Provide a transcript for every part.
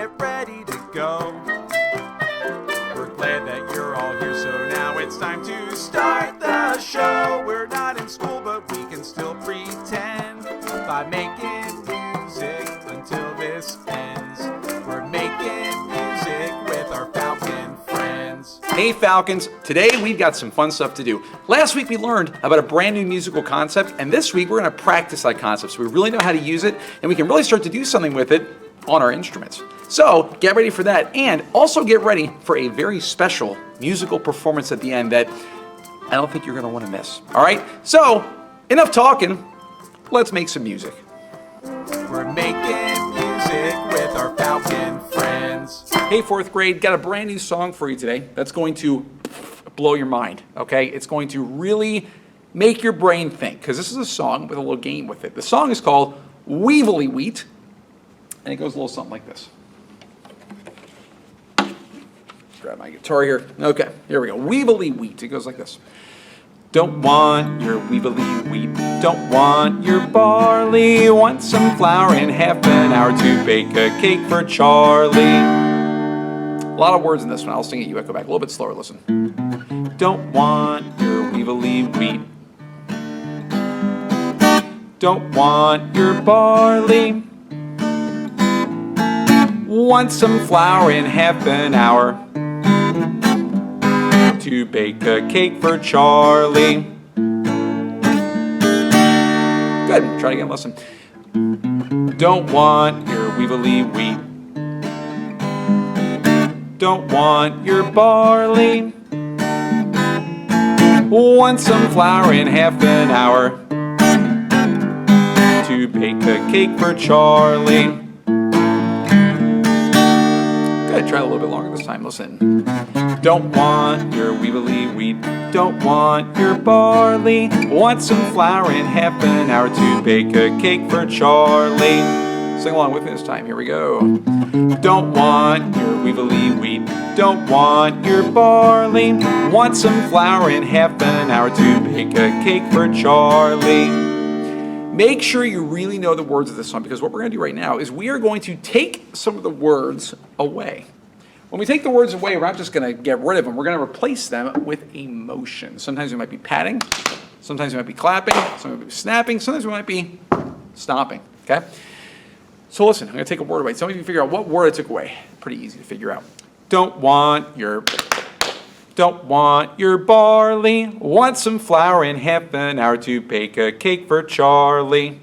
get ready to go. We're glad that you're all here, so now it's time to start the show. We're not in school, but we can still pretend by making music until this ends. We're making music with our Falcon friends. Hey Falcons, today we've got some fun stuff to do. Last week we learned about a brand new musical concept, and this week we're going to practice that concept so we really know how to use it, and we can really start to do something with it on our instruments. So get ready for that, and also get ready for a very special musical performance at the end that I don't think you're going to want to miss. All right, so enough talking, let's make some music. We're making music with our Falcon friends. Hey, fourth grade, got a brand new song for you today that's going to blow your mind, okay? It's going to really make your brain think, because this is a song with a little game with it. The song is called WEEVILY Wheat, and it goes a little something like this. Grab my guitar here. Okay, here we go. WEEVILY Wheat. It goes like this. Don't want your WEEVILY wheat, don't want your barley, want some flour in half an hour to bake a cake for Charlie. A lot of words in this one. I'll sing it, you echo back a little bit slower, listen. Don't want your WEEVILY wheat, don't want your barley, want some flour in half an hour to bake a cake for Charlie. Good, try again, listen. Don't want your WEEVILY wheat, don't want your barley, want some flour in half an hour to bake a cake for Charlie. Good, try a little bit longer this time, listen. Don't want your WEEVILY wheat, don't want your barley, want some flour in half an hour to bake a cake for Charlie. Sing along with me this time, here we go. Don't want your WEEVILY wheat, don't want your barley, want some flour in half an hour to bake a cake for Charlie. Make sure you really know the words of this song, because what we're going to do right now is we are going to take some of the words away. When we take the words away, we're not just going to get rid of them. We're going to replace them with emotion. Sometimes we might be patting. Sometimes we might be clapping. Sometimes we might be snapping. Sometimes we might be stomping. Okay? So listen, I'm going to take a word away. Some of you figure out what word I took away. Pretty easy to figure out. Don't want your barley. Want some flour in half an hour to bake a cake for Charlie. You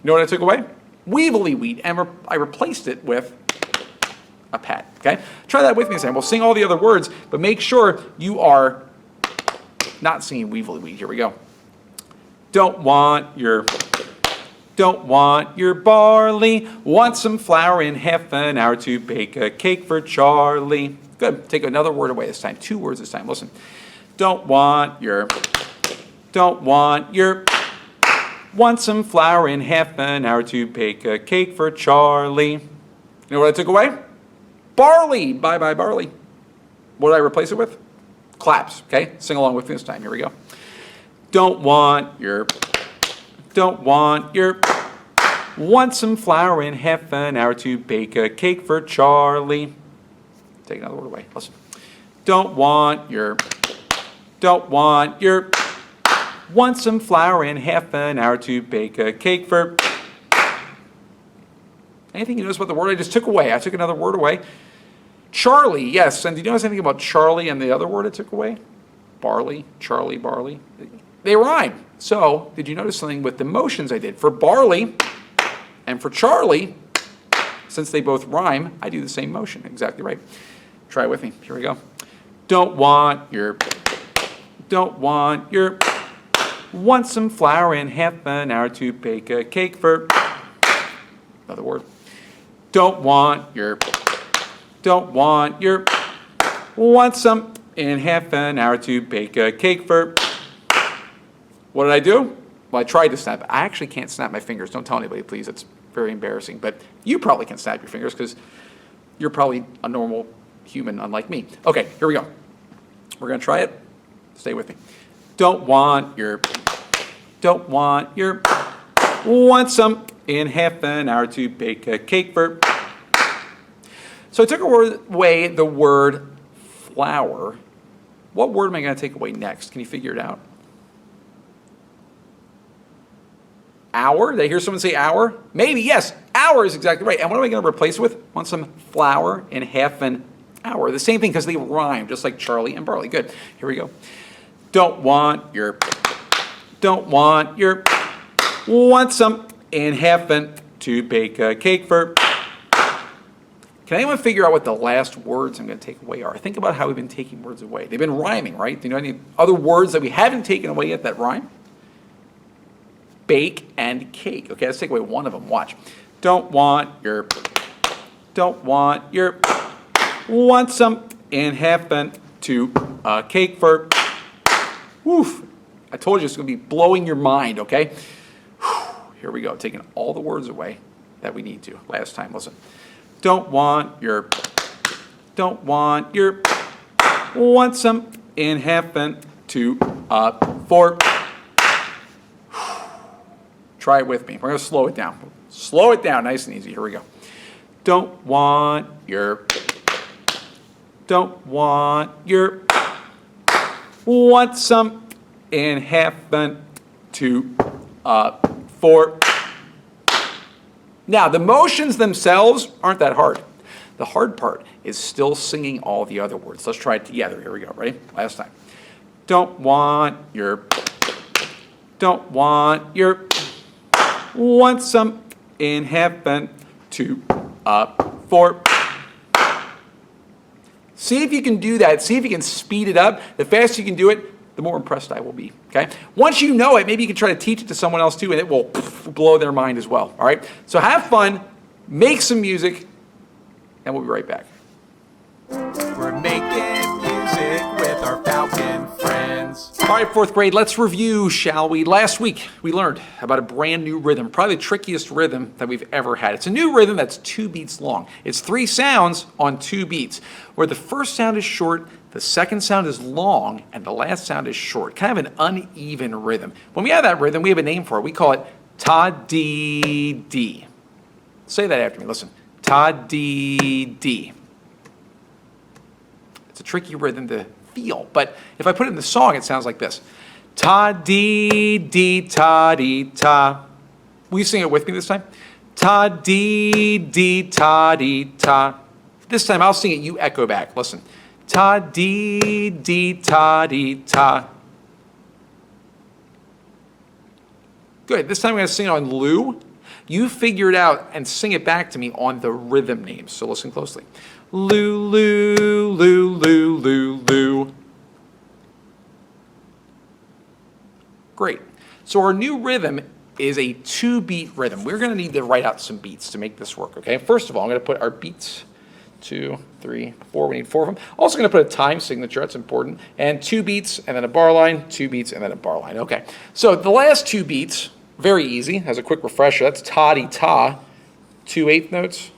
know what I took away? WEEVILY wheat. And I replaced it with a pat, okay? Try that with me a second. We'll sing all the other words, but make sure you are not singing WEEVILY wheat. Here we go. Don't want your barley, want some flour in half an hour to bake a cake for Charlie. Good. Take another word away this time. 2 words this time. Listen. Want some flour in half an hour to bake a cake for Charlie. You know what I took away? Barley. Bye-bye, barley. What did I replace it with? Claps, okay? Sing along with me this time. Here we go. Want some flour in half an hour to bake a cake for Charlie. Take another word away. Listen. Want some flour in half an hour to bake a cake for... Anything you notice about the word I just took away? I took another word away. Charlie, yes. And did you notice anything about Charlie and the other word I took away? Barley, Charlie, barley. They rhyme. So, did you notice something with the motions I did? For barley and for Charlie, since they both rhyme, I do the same motion. Exactly right. Try it with me. Here we go. Want some flour in half an hour to bake a cake for... Another word. Want some in half an hour to bake a cake for... What did I do? Well, I tried to snap. I actually can't snap my fingers. Don't tell anybody, please. It's very embarrassing. But you probably can snap your fingers because you're probably a normal human, unlike me. Okay, here we go. We're going to try it. Stay with me. Want some in half an hour to bake a cake for... So I took away the word flower. What word am I going to take away next? Can you figure it out? Hour? Did I hear someone say hour? Maybe, yes. Hour is exactly right. And what am I going to replace it with? Want some flour and half an hour. The same thing because they rhyme, just like Charlie and Barley. Good. Here we go. Don't want your, want some and half an to bake a cake for. Can anyone figure out what the last words I'm going to take away are? Think about how we've been taking words away. They've been rhyming, right? Do you know any other words that we haven't taken away yet that rhyme? Bake and cake. Okay, let's take away one of them. Watch. Don't want your, want some and half an to a cake for. Woof. I told you it's going to be blowing your mind, okay? Here we go. Taking all the words away that we need to. Last time, listen. Don't want your, want some and half an to for. Try it with me. We're going to slow it down. Slow it down nice and easy. Here we go. Don't want your, want some and half an to for. Now, the motions themselves aren't that hard. The hard part is still singing all the other words. Let's try it together. Here we go. Ready? Last time. Don't want your, want some and half an to for. See if you can do that. See if you can speed it up. The faster you can do it, the more impressed I will be, okay? Once you know it, maybe you can try to teach it to someone else too, and it will blow their mind as well, all right? So have fun, make some music, and we'll be right back. We're making music with our Falcon friends. All right, fourth grade, let's review, shall we? Last week, we learned about a brand new rhythm, probably the trickiest rhythm that we've ever had. It's a new rhythm that's 2 beats long. It's 3 sounds on 2 beats, where the first sound is short, the second sound is long, and the last sound is short. Kind of an uneven rhythm. When we have that rhythm, we have a name for it. We call it ta-dee-dee. Say that after me. Listen. Ta-dee-dee. It's a tricky rhythm to feel, but if I put it in the song, it sounds like this. Ta-dee-dee, ta-dee-ta. Will you sing it with me this time? Ta-dee-dee, ta-dee-ta. This time I'll sing it, you echo back. Listen. Ta-dee-dee, ta-dee-ta. Good. This time I'm going to sing it on Lou. You figure it out and sing it back to me on the rhythm names. So listen closely. Lou, Lou, Lou, Lou, Lou, Lou. Great. So our new rhythm is a 2-beat rhythm. We're going to need to write out some beats to make this work, okay? First of all, I'm going to put our beats 2, 3, 4. We need 4 of them. Also going to put a time signature. That's important. And 2 beats, and then a bar line, 2 beats, and then a bar line. Okay. So the last 2 beats, very easy. As a quick refresher, that's ta-dee-ta, 2 eighth notes,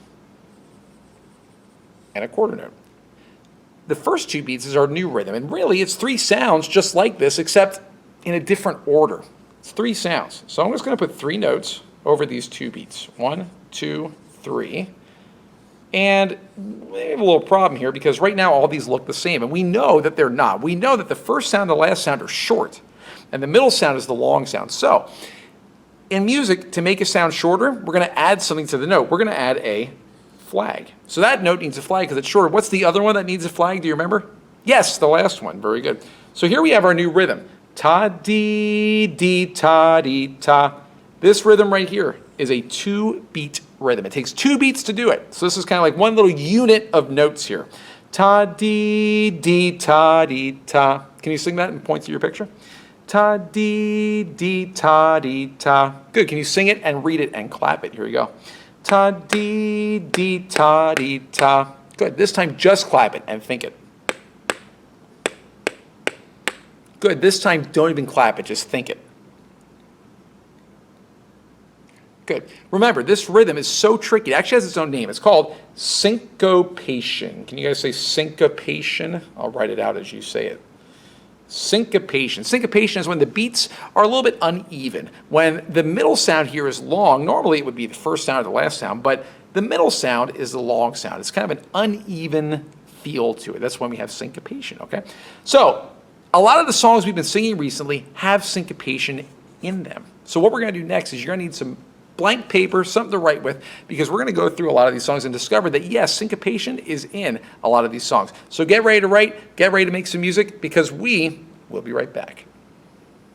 and a quarter note. The first 2 beats is our new rhythm, and really it's 3 sounds just like this, except in a different order. It's 3 sounds. So I'm just going to put 3 notes over these 2 beats. 1, 2, 3. And we have a little problem here because right now all these look the same, and we know that they're not. We know that the first sound and the last sound are short, and the middle sound is the long sound. So in music, to make a sound shorter, we're going to add something to the note. We're going to add a flag. So that note needs a flag because it's shorter. What's the other one that needs a flag? Do you remember? Yes, the last one. Very good. So here we have our new rhythm. Ta-dee-dee, ta-dee-ta. This rhythm right here is a 2-beat rhythm. It takes 2 beats to do it. So this is kind of like one little unit of notes here. Ta-dee-dee, ta-dee-ta. Can you sing that and point to your picture? Ta-dee-dee, ta-dee-ta. Good. Can you sing it and read it and clap it? Here we go. Ta-dee-dee, ta-dee-ta. Good. This time just clap it and think it. Good. This time don't even clap it, just think it. Good. Remember, this rhythm is so tricky. It actually has its own name. It's called syncopation. Can you guys say syncopation? I'll write it out as you say it. Syncopation. Syncopation is when the beats are a little bit uneven. When the middle sound here is long, normally it would be the first sound or the last sound, but the middle sound is the long sound. It's kind of an uneven feel to it. That's when we have syncopation, okay? So, a lot of the songs we've been singing recently have syncopation in them. So what we're going to do next is you're going to need some blank paper, something to write with, because we're going to go through a lot of these songs and discover that, yes, syncopation is in a lot of these songs. So get ready to write, get ready to make some music, because we will be right back.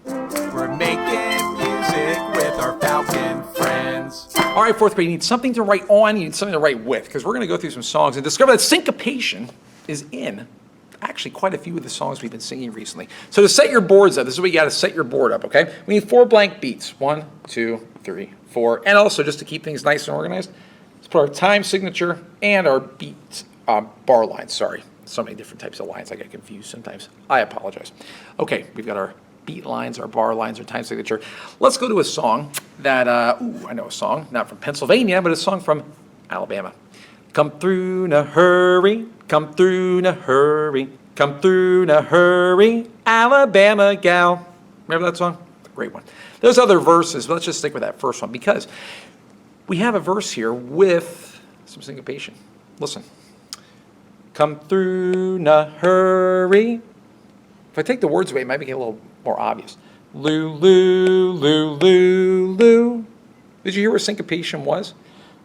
We're making music with our Falcon friends. All right, fourth grade, you need something to write on, you need something to write with, because we're going to go through some songs and discover that syncopation is in actually quite a few of the songs we've been singing recently. So to set your boards up, this is what you got to set your board up, okay? We need 4 blank beats. 1, 2, 3, 4. And also, just to keep things nice and organized, let's put our time signature and our beat bar lines. Sorry, so many different types of lines. I get confused sometimes. I apologize. Okay, we've got our beat lines, our bar lines, our time signature. Let's go to a song that, I know a song, not from Pennsylvania, but a song from Alabama. Come through in a hurry, come through in a hurry, come through in a hurry, Alabama gal. Remember that song? Great one. There's other verses, but let's just stick with that first one because we have a verse here with some syncopation. Listen. Come through in a hurry. If I take the words away, it might make it a little more obvious. Loo, loo, loo, loo, loo. Did you hear where syncopation was?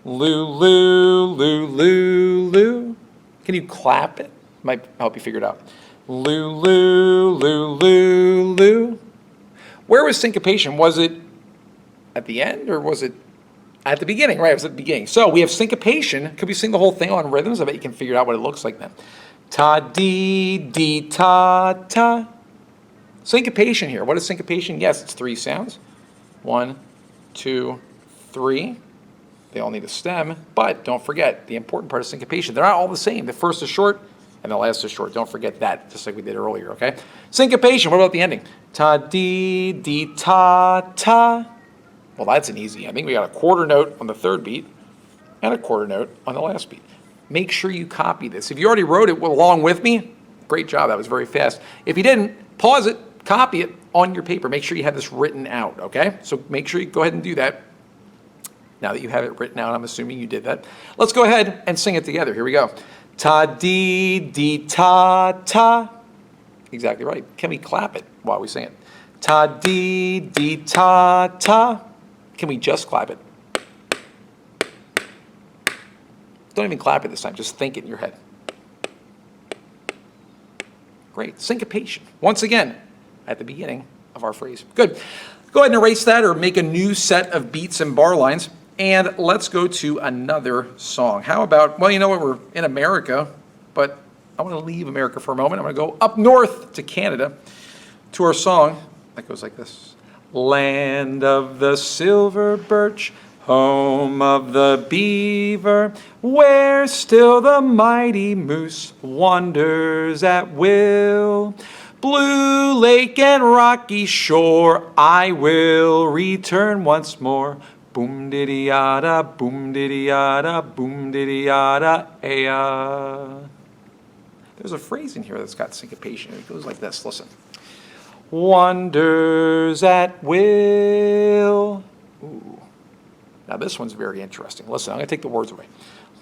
Loo, loo, loo, loo, loo. Can you clap it? Might help you figure it out. Loo, loo, loo, loo, loo. Where was syncopation? Was it at the end or was it at the beginning? Right, it was at the beginning. So we have syncopation. Could we sing the whole thing on rhythms? I bet you can figure out what it looks like then. Ta, dee, dee, ta, ta. Syncopation here. What is syncopation? Yes, it's 3 sounds. 1, 2, 3. They all need a stem, but don't forget the important part of syncopation. They're not all the same. The first is short and the last is short. Don't forget that, just like we did earlier, okay? Syncopation, what about the ending? Ta, dee, dee, ta, ta. Well, that's an easy ending. We got a quarter note on the third beat and a quarter note on the last beat. Make sure you copy this. If you already wrote it along with me, great job. That was very fast. If you didn't, pause it, copy it on your paper. Make sure you have this written out, okay? So make sure you go ahead and do that. Now that you have it written out, I'm assuming you did that. Let's go ahead and sing it together. Here we go. Ta, dee, dee, ta, ta. Exactly right. Can we clap it while we sing it? Ta, dee, dee, ta, ta. Can we just clap it? Don't even clap it this time. Just think it in your head. Great. Syncopation. Once again, at the beginning of our phrase. Good. Go ahead and erase that or make a new set of beats and bar lines. And let's go to another song. How about, well, you know what, we're in America, but I want to leave America for a moment. I'm going to go up north to Canada to our song that goes like this. Land of the silver birch, home of the beaver, where still the mighty moose wanders at will. Blue lake and rocky shore, I will return once more. Boom diddy yada, boom diddy yada, boom diddy yada, aya. There's a phrase in here that's got syncopation. It goes like this. Listen. Wanders at will. Ooh. Now this one's very interesting. Listen, I'm going to take the words away.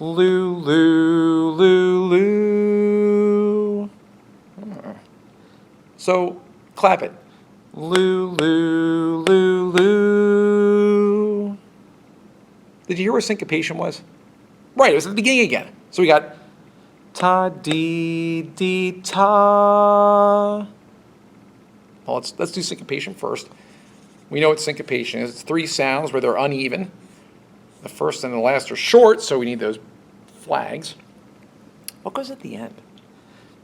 Loo, loo, loo, loo. So, clap it. Loo, loo, loo, loo. Did you hear where syncopation was? Right, it was at the beginning again. So we got ta, dee, dee, ta. Well, let's do syncopation first. We know what syncopation is. It's 3 sounds where they're uneven. The first and the last are short, so we need those flags. What goes at the end?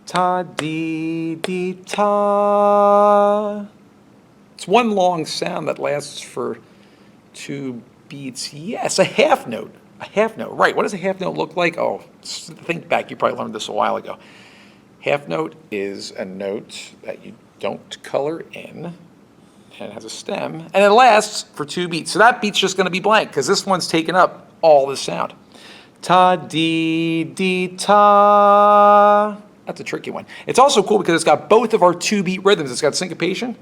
Ta, dee, dee, ta. It's one long sound that lasts for 2 beats. Yes, a half note. A half note. Right, what does a half note look like? Oh, think back. You probably learned this a while ago. Half note is a note that you don't color in, and it has a stem, and it lasts for 2 beats. So that beat's just going to be blank, because this one's taken up all the sound. Ta, dee, dee, ta. That's a tricky one. It's also cool because it's got both of our 2-beat rhythms. It's got syncopation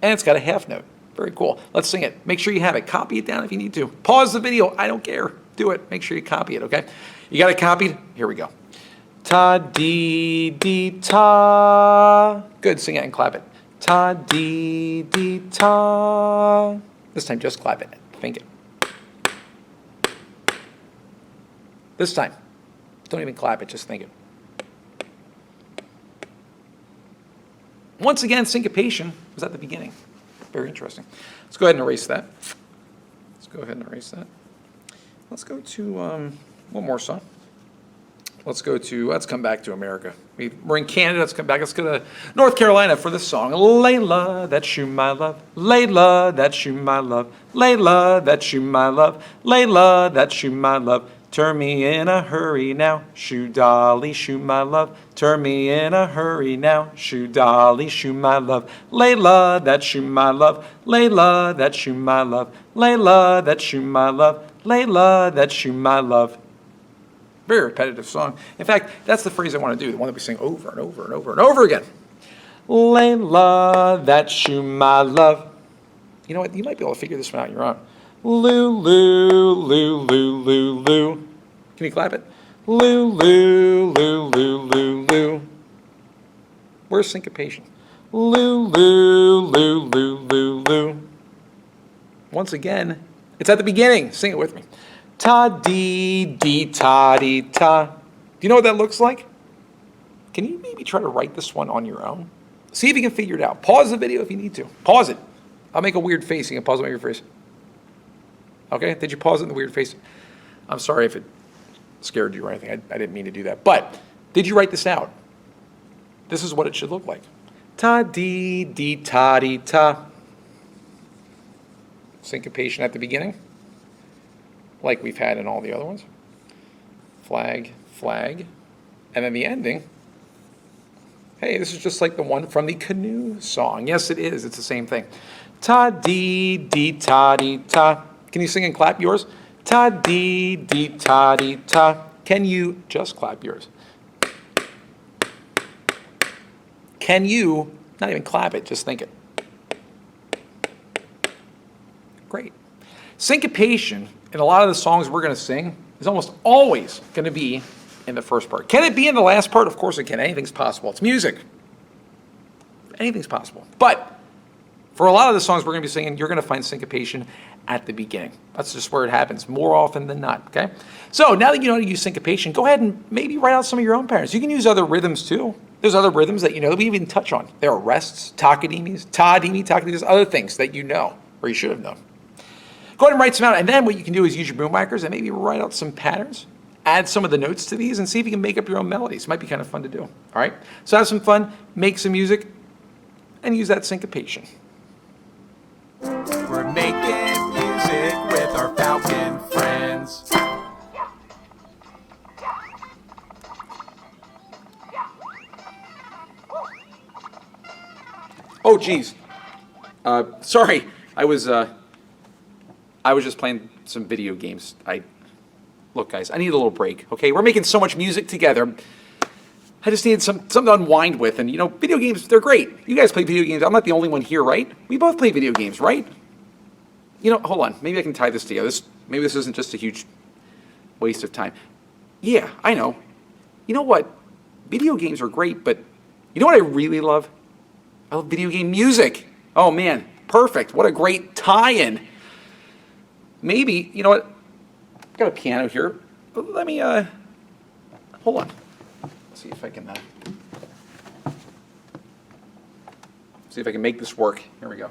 and it's got a half note. Very cool. Let's sing it. Make sure you have it. Copy it down if you need to. Pause the video. I don't care. Do it. Make sure you copy it, okay? You got it copied? Here we go. Ta, dee, dee, ta. Good. Sing it and clap it. Ta, dee, dee, ta. This time, just clap it. Think it. This time, don't even clap it. Just think it. Once again, syncopation was at the beginning. Very interesting. Let's go ahead and erase that. Let's go ahead and erase that. Let's go to one more song. Let's come back to America. We're in Canada. Let's come back. Let's go to North Carolina for this song. Leila, that's you, my love. Leila, that's you, my love. Leila, that's you, my love. Leila, that's you, my love. Turn me in a hurry now, Shoo Dolly, shoo my love. Turn me in a hurry now, Shoo Dolly, shoo my love. Leila, that's you, my love. Leila, that's you, my love. Leila, that's you, my love. Leila, that's you, my love. Very repetitive song. In fact, that's the phrase I want to do, the one that we sing over and over and over and over again. Leila, that's you, my love. You know what? You might be able to figure this one out on your own. Lou, Lou, Lou, Lou, Lou, Lou. Can you clap it? Lou, Lou, Lou, Lou, Lou, Lou. Where's syncopation? Lou, Lou, Lou, Lou, Lou, Lou. Once again, it's at the beginning. Sing it with me. Ta, dee, dee, ta, dee, ta. Do you know what that looks like? Can you maybe try to write this one on your own? See if you can figure it out. Pause the video if you need to. Pause it. I'll make a weird face. You can pause it on your face. Okay, did you pause it in the weird face? I'm sorry if it scared you or anything. I didn't mean to do that. But did you write this out? This is what it should look like. Ta, dee, dee, ta, dee, ta. Syncopation at the beginning, like we've had in all the other ones. Flag, flag. And then the ending. Hey, this is just like the one from the CANOE song. Yes, it is. It's the same thing. Ta, dee, dee, ta, dee, ta. Can you sing and clap yours? Ta, dee, dee, ta, dee, ta. Can you just clap yours? Can you not even clap it, just think it? Great. Syncopation in a lot of the songs we're going to sing is almost always going to be in the first part. Can it be in the last part? Of course it can. Anything's possible. It's music. Anything's possible. But for a lot of the songs we're going to be singing, you're going to find syncopation at the beginning. That's just where it happens more often than not, okay? So now that you know how to use syncopation, go ahead and maybe write out some of your own patterns. You can use other rhythms too. There's other rhythms that you know that we even touch on. There are rests, takademis, ta-demi, takademis, other things that you know, or you should have known. Go ahead and write some out, and then what you can do is use your boom whackers and maybe write out some patterns, add some of the notes to these, and see if you can make up your own melodies. It might be kind of fun to do, all right? So have some fun, make some music, and use that syncopation. We're making music with our falcon friends. Oh, geez. Sorry. I was just playing some video games. Look, guys, I need a little break, okay? We're making so much music together. I just needed something to unwind with. And, you know, video games, they're great. You guys play video games. I'm not the only one here, right? We both play video games, right? You know, hold on. Maybe I can tie this together. Maybe this isn't just a huge waste of time. Yeah, I know. You know what? Video games are great, but you know what I really love? I love video game music. Oh, man, perfect. What a great tie-in. Maybe, you know what? I've got a piano here. Let me, hold on. See if I can make this work. Here we go.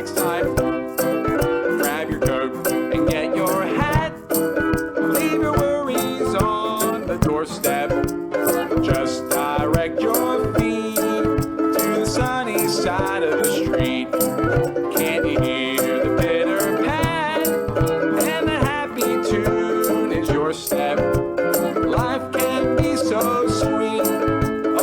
next time, grab your coat and get your hat. Leave your worries on the doorstep. Just direct your feet to the sunny side of the street. Can't you hear the pitter pat? And the happy tune is your step. Life can be so sweet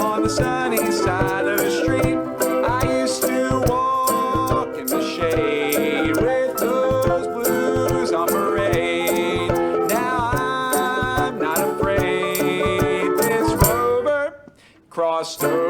on the sunny side of the street. I used to walk in the shade with those blues on parade. Now I'm not afraid. This rover crossed over